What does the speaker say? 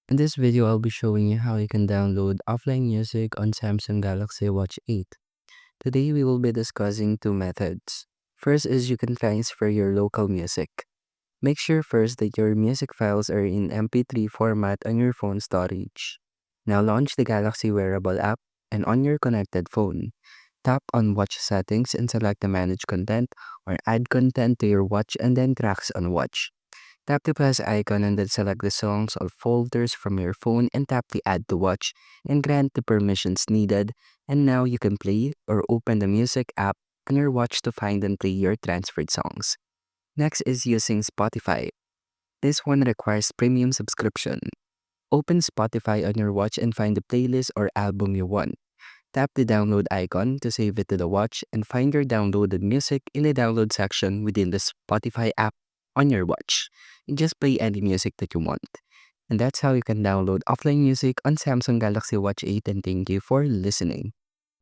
In this video, I'll be showing you how you can download offline music on Samsung Galaxy Watch 8. Today, we will be discussing two methods. First is you can transfer your local music. Make sure first that your music files are in MP3 format on your phone storage. Now launch the Galaxy Wearable app and on your connected phone. Tap on Watch Settings and select the Manage Content or Add Content to your watch and then Tracks on Watch. Tap the plus icon and then select the songs or folders from your phone and tap the Add to Watch and grant the permissions needed. And now you can play or open the music app on your watch to find and play your transferred songs. Next is using Spotify. This one requires premium subscription. Open Spotify on your watch and find the playlist or album you want. Tap the download icon to save it to the watch and find your downloaded music in the download section within the Spotify app on your watch. And just play any music that you want. And that's how you can download offline music on Samsung Galaxy Watch 8, and thank you for listening.